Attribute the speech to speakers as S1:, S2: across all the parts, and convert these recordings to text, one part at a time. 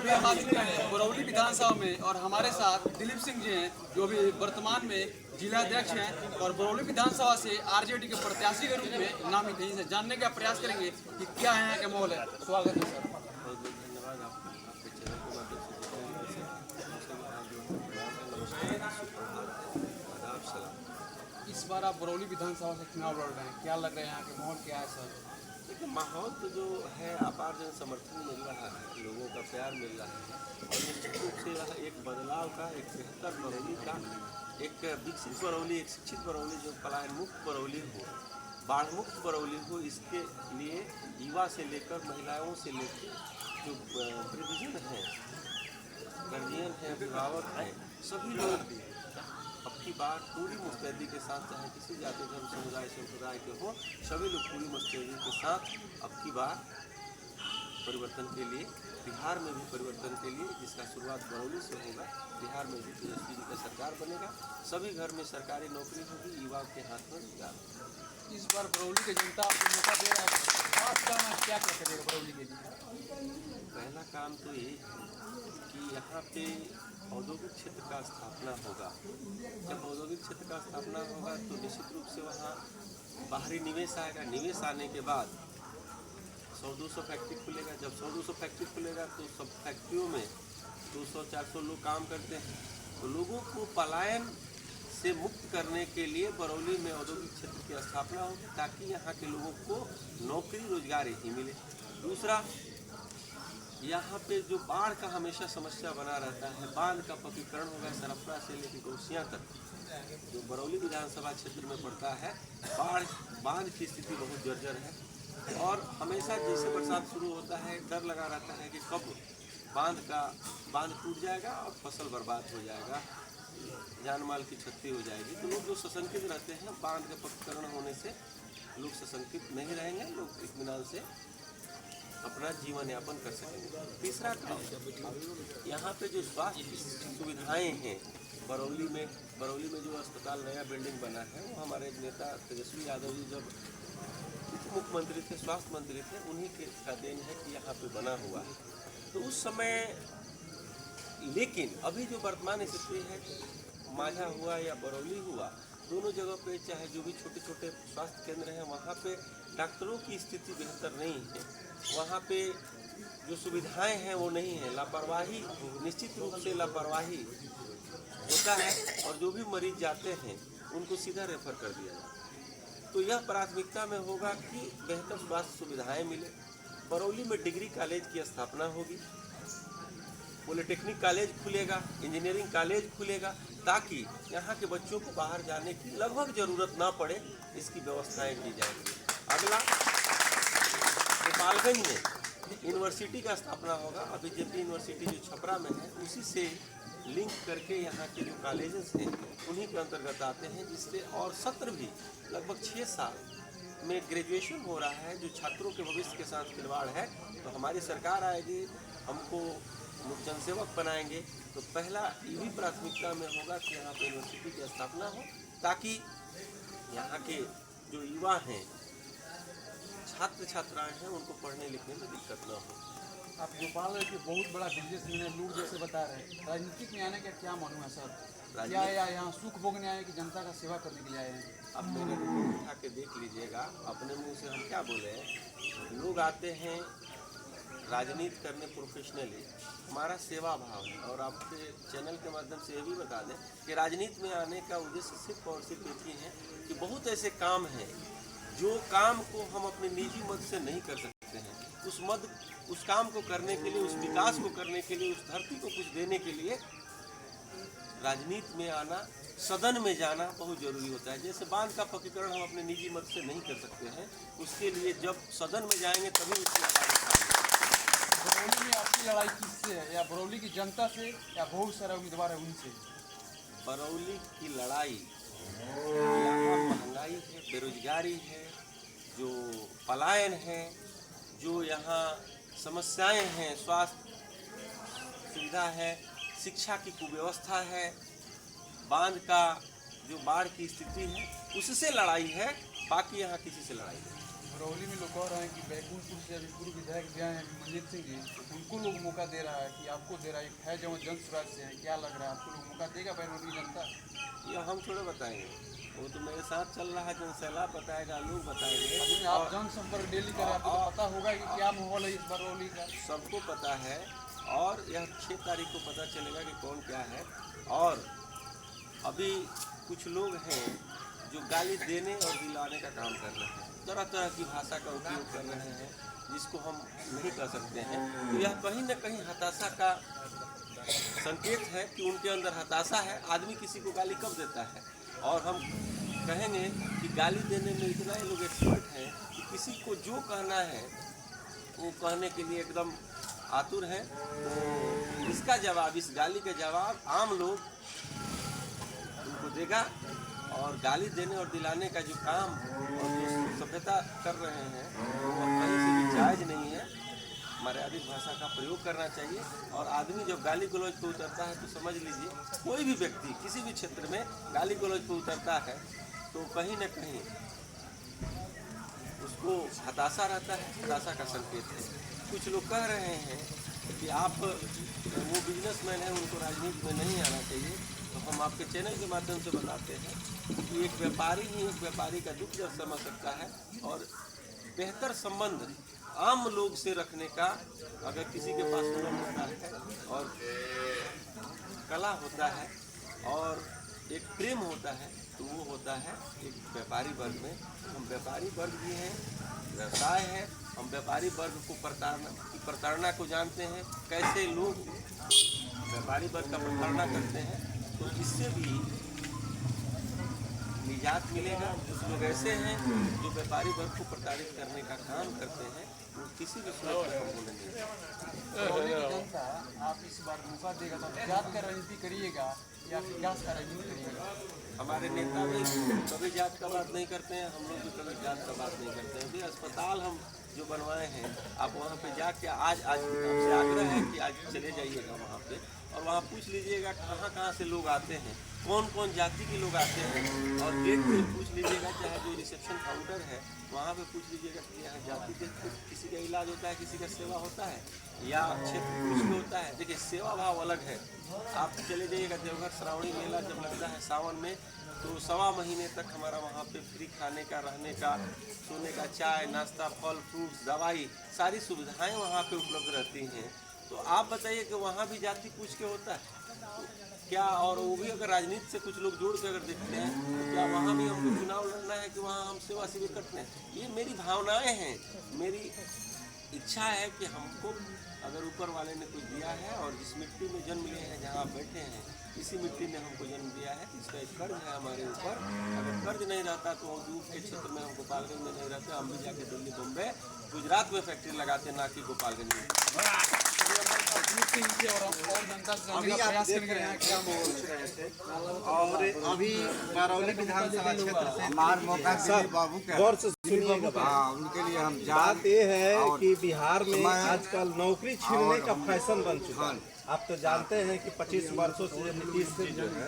S1: अभी हम आ चुके हैं बरौली विधानसभा में और हमारे साथ दिलीप सिंह जी हैं जो अभी वर्तमान में जिलाध्यक्ष हैं और बरौली विधानसभा से आरजेडी के प्रत्याशी के रूप में नामित हैं। इनसे जानने का प्रयास करेंगे कि क्या है यहाँ के माहौल है। स्वागत है सर।
S2: बहुत बहुत धन्यवाद आपके चैनल के माध्यम से आदाब सलाम।
S1: इस बार आप बरौली विधानसभा से चुनाव लड़ रहे हैं, क्या लग रहा है यहाँ के माहौल क्या है सर?
S2: देखिए माहौल तो जो है अपार जन समर्थन मिल रहा है, लोगों का प्यार मिल रहा है और निश्चित रूप से यह एक बदलाव का, एक बेहतर बरौली का, एक विकसित बरौली, एक शिक्षित बरौली, जो पलायन मुक्त बरौली हो, बाढ़ मुक्त बरौली हो, इसके लिए युवा से लेकर महिलाओं से लेकर जो प्रिविजन है, गार्जियन है, अभिभावक हैं, सभी लोग अब की बार पूरी मुस्तैदी के साथ, चाहे किसी जाति धर्म समुदाय संप्रदाय के हो, सभी लोग पूरी मुस्तैदी के साथ अब की बार परिवर्तन के लिए, बिहार में भी परिवर्तन के लिए, जिसका शुरुआत बरौली से होगा, बिहार में भी तेजस्वी जी का सरकार बनेगा, सभी घर में सरकारी नौकरी होगी, युवाओं के हाथ में रोजगार।
S1: इस बार बरौली की जनता आपको मौका दे रहा है, खास काम आप क्या क्या करेगा बरौली के लिए?
S2: पहला काम तो ये है कि यहाँ पे औद्योगिक क्षेत्र का स्थापना होगा। जब औद्योगिक क्षेत्र का स्थापना होगा तो निश्चित रूप से वहाँ बाहरी निवेश आएगा। निवेश आने के बाद 100-200 फैक्ट्री खुलेगा। जब 100-200 फैक्ट्री खुलेगा तो सब फैक्ट्रियों में 200-400 लोग काम करते हैं। तो लोगों को पलायन से मुक्त करने के लिए बरौली में औद्योगिक क्षेत्र की स्थापना होगी, ताकि यहाँ के लोगों को नौकरी रोजगार ही मिले। दूसरा, यहाँ पे जो बाढ़ का हमेशा समस्या बना रहता है, बांध का पक्कीकरण होगा, सरफरा से लेकर गौसिया तक, जो बरौली विधानसभा क्षेत्र में पड़ता है, बांध की स्थिति बहुत जर्जर है और हमेशा जैसे बरसात शुरू होता है डर लगा रहता है कि कब बांध टूट जाएगा और फसल बर्बाद हो जाएगा, जान माल की क्षति हो जाएगी। तो लोग जो सशंकित रहते हैं, बांध का पक्कीकरण होने से लोग सशंकित नहीं रहेंगे, लोग इत्मीनान से अपना जीवन यापन कर सकेंगे। तीसरा काम, यहाँ पे जो स्वास्थ्य की सुविधाएं हैं बरौली में जो अस्पताल नया बिल्डिंग बना है, वो हमारे नेता तेजस्वी यादव जी जब मुख्यमंत्री थे, स्वास्थ्य मंत्री थे, उन्हीं के का देन है कि यहाँ पे बना हुआ है। तो उस समय, लेकिन अभी जो वर्तमान स्थिति है, माझा हुआ या बरौली हुआ, दोनों जगह पे चाहे जो भी छोटे छोटे स्वास्थ्य केंद्र हैं, वहाँ पे डॉक्टरों की स्थिति बेहतर नहीं है, वहाँ पे जो सुविधाएं हैं वो नहीं है, लापरवाही, निश्चित रूप से लापरवाही होता है और जो भी मरीज जाते हैं उनको सीधा रेफर कर दिया जाता है। तो यह प्राथमिकता में होगा कि बेहतर स्वास्थ्य सुविधाएं मिले। बरौली में डिग्री कॉलेज की स्थापना होगी, पॉलिटेक्निक कॉलेज खुलेगा, इंजीनियरिंग कॉलेज खुलेगा, ताकि यहाँ के बच्चों को बाहर जाने की लगभग ज़रूरत ना पड़े, इसकी व्यवस्थाएं की जाएंगी। अगला, गोपालगंज में यूनिवर्सिटी का स्थापना होगा। अभी जेपी यूनिवर्सिटी जो छपरा में है, उसी से लिंक करके यहाँ के जो कॉलेजेस हैं उन्हीं के अंतर्गत आते हैं, जिससे और सत्र भी लगभग 6 साल में ग्रेजुएशन हो रहा है, जो छात्रों के भविष्य के साथ खिलवाड़ है। तो हमारी सरकार आएगी, हमको मुख्य जनसेवक बनाएंगे, तो पहला यही प्राथमिकता में होगा कि यहाँ पे यूनिवर्सिटी की स्थापना हो, ताकि यहाँ के जो युवा हैं, छात्र छात्राएं हैं, उनको पढ़ने लिखने में दिक्कत न हो।
S1: आप गोपाल के बहुत बड़ा बिजनेसमैन है, लोग जैसे बता रहे हैं, राजनीति में आने का क्या मालूम है सर? क्या या यहाँ सुख भोगने आए कि जनता का सेवा करने के लिए आए हैं?
S2: अब मेरे उठा के देख लीजिएगा, अपने मुंह से हम क्या बोले हैं। लोग आते हैं राजनीति करने प्रोफेशनली, हमारा सेवा भाव है। और आपके चैनल के माध्यम से ये भी बता दें कि राजनीति में आने का उद्देश्य सिर्फ और सिर्फ एक ही है कि बहुत ऐसे काम हैं जो काम को हम अपने निजी मद से नहीं कर सकते हैं। उस काम को करने के लिए, उस विकास को करने के लिए, उस धरती को कुछ देने के लिए राजनीति में आना, सदन में जाना बहुत जरूरी होता है। जैसे बांध का पक्कीकरण हम अपने निजी मद से नहीं कर सकते हैं, उसके लिए जब सदन में जाएंगे तभी उसकी आवाज़ उठाएंगे।
S1: बरौली में आपकी लड़ाई किससे है, या बरौली की जनता से, या बहुत सारे उम्मीदवार है उनसे?
S2: बरौली की लड़ाई, यहाँ महंगाई है, बेरोजगारी है, जो पलायन है, जो यहाँ समस्याएं हैं, स्वास्थ्य सुविधा है, शिक्षा की कुव्यवस्था है, बांध का जो बाढ़ की स्थिति है, उससे लड़ाई है, बाकी यहाँ किसी से लड़ाई नहीं।
S1: बरौली में लोग कह रहे हैं कि बैकुंठपुर से अभी पूर्व विधायक गए हैं मनजीत सिंह जी, उनको लोग मौका दे रहा है कि आपको दे रहा है जो जन स्वराज से है, क्या लग रहा है आपको लोग मौका देगा बरौली जनता?
S2: ये हम थोड़े बताएंगे, वो तो मेरे साथ चल रहा है, जनसैलाब बताएगा, लोग बताएंगे।
S1: लेकिन आप जनसंपर्क डेली करें, आपको तो पता होगा कि क्या माहौल है इस बरौली का।
S2: सबको पता है और यह 6 तारीख को पता चलेगा कि कौन क्या है। और अभी कुछ लोग हैं जो गाली देने और दिलाने का काम कर रहे हैं, तरह तरह की भाषा का उपयोग कर रहे हैं जिसको हम नहीं कर सकते हैं। तो यह कहीं न कहीं हताशा का संकेत है कि उनके अंदर हताशा है। आदमी किसी को गाली कब देता है? और हम कहेंगे कि गाली देने में इतना ही लोग एक्सपर्ट हैं कि किसी को जो कहना है वो कहने के लिए एकदम आतुर हैं। तो इसका जवाब, इस गाली का जवाब आम लोग उनको देगा। और गाली देने और दिलाने का जो काम और जो सभ्यता कर रहे हैं वो कहीं से भी जायज़ नहीं है। मर्यादित भाषा का प्रयोग करना चाहिए। और आदमी जब गाली गलौज पर उतरता है तो समझ लीजिए कोई भी व्यक्ति किसी भी क्षेत्र में गाली गलौज पर उतरता है तो कहीं न कहीं उसको हताशा रहता है, हताशा का संकेत है। कुछ लोग कह रहे हैं कि आप वो बिजनेसमैन हैं, उनको राजनीति में नहीं आना चाहिए। तो हम आपके चैनल के माध्यम से बताते हैं कि एक व्यापारी ही एक व्यापारी का दुख दर्द समझ सकता है। और बेहतर संबंध आम लोग से रखने का अगर किसी के पास हुनर होता है और कला होता है और एक प्रेम होता है तो वो होता है एक व्यापारी वर्ग में। हम व्यापारी वर्ग भी हैं, व्यवसाय है। हम व्यापारी वर्ग को प्रताड़ना को जानते हैं, कैसे लोग व्यापारी वर्ग का प्रताड़ना करते हैं। तो इससे भी निजात मिलेगा। कुछ लोग ऐसे हैं जो व्यापारी वर्ग को प्रताड़ित करने का काम करते हैं, वो किसी भी सूरत में हम बोलेंगे।
S1: बरौली की जनता आप इस बार मौका देगा तो जात का राजनीति करिएगा या फिर जात का राजनीति करिएगा?
S2: हमारे नेता भी कभी जात का बात नहीं करते हैं, हम लोग भी कभी जात का बात नहीं करते हैं। अभी अस्पताल हम जो बनवाए हैं, आप वहाँ पे जाके आज आपसे आग्रह है कि आज चले जाइएगा वहाँ पे और वहाँ पूछ लीजिएगा कहाँ से लोग आते हैं, कौन कौन जाति के लोग आते हैं। और गेट पे पूछ लीजिएगा, चाहे जो रिसेप्शन काउंटर है वहाँ पे पूछ लीजिएगा कि यहाँ जाति के किसी का इलाज होता है, किसी का सेवा होता है या क्षेत्र पूछ के होता है। देखिए सेवा भाव अलग है। आप चले जाइएगा देवघर श्रावणी मेला जब लगता है सावन में, तो 1.25 महीने तक हमारा वहाँ पे फ्री खाने का, रहने का, सोने का, चाय नाश्ता, फल फ्रूट्स, दवाई, सारी सुविधाएं वहाँ पे उपलब्ध रहती हैं। तो आप बताइए कि वहाँ भी जाति पूछ के होता है तो क्या? और वो भी अगर राजनीति से कुछ लोग जोड़ के अगर देखते हैं तो क्या वहाँ भी हमको चुनाव लड़ना है कि वहाँ हम सेवा शिविर करते हैं? ये मेरी भावनाएं हैं, मेरी इच्छा है कि हमको अगर ऊपर वाले ने कुछ दिया है और जिस मिट्टी में जन्म लिए हैं, जहाँ आप बैठे हैं, इसी मिट्टी ने हमको जन्म दिया है, इसका एक कर्ज है हमारे ऊपर। अगर कर्ज नहीं रहता तो दूर के क्षेत्र में हम गोपालगंज में नहीं रहते, हम भी जाके दिल्ली, बम्बई, गुजरात में फैक्ट्री लगाते, ना कि गोपालगंज में।
S3: अभी आप देख रहे हैं क्या बोल रहे थे। और अभी बरौली विधानसभा क्षेत्र से
S4: बाबू
S3: गौर से सुनिएगा।
S4: हाँ, उनके लिए हम
S3: बात ये है कि बिहार में आजकल नौकरी छीनने का फैशन बन चुका है। आप तो जानते हैं कि 25 वर्षों से नीतीश जी जो है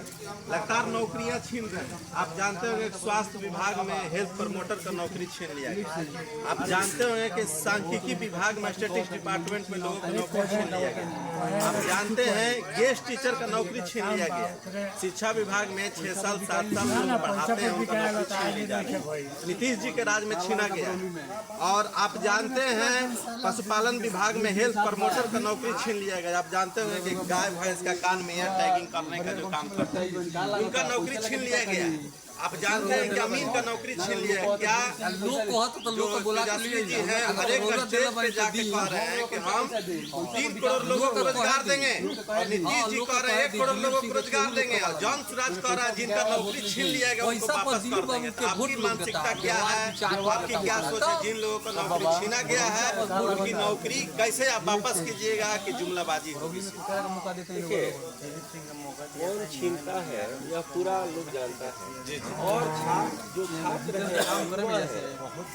S3: लगातार नौकरियां छीन रहे हैं। आप जानते होंगे कि स्वास्थ्य विभाग में हेल्थ प्रमोटर का नौकरी छीन लिया गया। आप जानते होंगे कि सांख्यिकी विभाग में स्टैटिस्टिक्स डिपार्टमेंट में लोगों का नौकरी छीन लिया गया। आप जानते हैं गेस्ट टीचर का नौकरी छीन लिया गया। शिक्षा विभाग में 6 साल 7 साल लोग पढ़ाते हैं, उनका नौकरी छीन ली जा रही है। नीतीश जी के राज में छीना गया। और आप जानते हैं पशुपालन विभाग में हेल्थ प्रमोटर का नौकरी छीन लिया गया। आप जानते हैं कि गाय भैंस का कान में एयर टैगिंग करने का जो काम करते हैं उनका नौकरी छीन लिया गया। आप जानते हैं कि अमीन का नौकरी छीन लिया है। क्या
S1: लोग कहते तो लोग को बुला के लिए
S3: जी है हर एक स्टेट पे जाके कह रहे हैं कि हम 3 करोड़ लोगों को रोजगार देंगे और नीतीश जी कह रहे हैं 1 करोड़ लोगों को रोजगार देंगे और जन स्वराज कह रहा है जिनका नौकरी छीन लिया गया उनको वापस कर देंगे। आपकी मानसिकता क्या है, आपकी क्या सोच है? जिन लोगों को नौकरी छीना गया है उनकी नौकरी कैसे आप वापस कीजिएगा कि जुमलाबाजी होगी?
S2: कौन छीनता है यह पूरा लोग जानता है। और जो छात्र हैं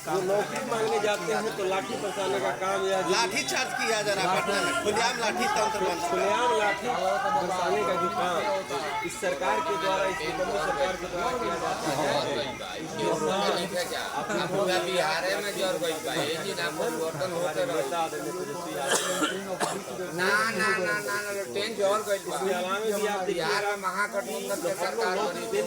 S2: जो नौकरी मांगने जाते हैं तो लाठी बरसाने का काम या
S3: लाठी चार्ज किया जा रहा है पटना में, खुलेआम लाठी तंत्र बन चुका है।
S2: खुलेआम लाठी बरसाने का जो काम इस सरकार के द्वारा, इस निकम्मी सरकार के द्वारा किया जाता है,
S4: पूरा बिहार में जोर गई बा ये जी ना परिवर्तन होते रहे ना ना ना ना ट्रेन जोर गई
S2: इसके अलावा भी आप
S4: बिहार में महागठबंधन के सरकार बनी।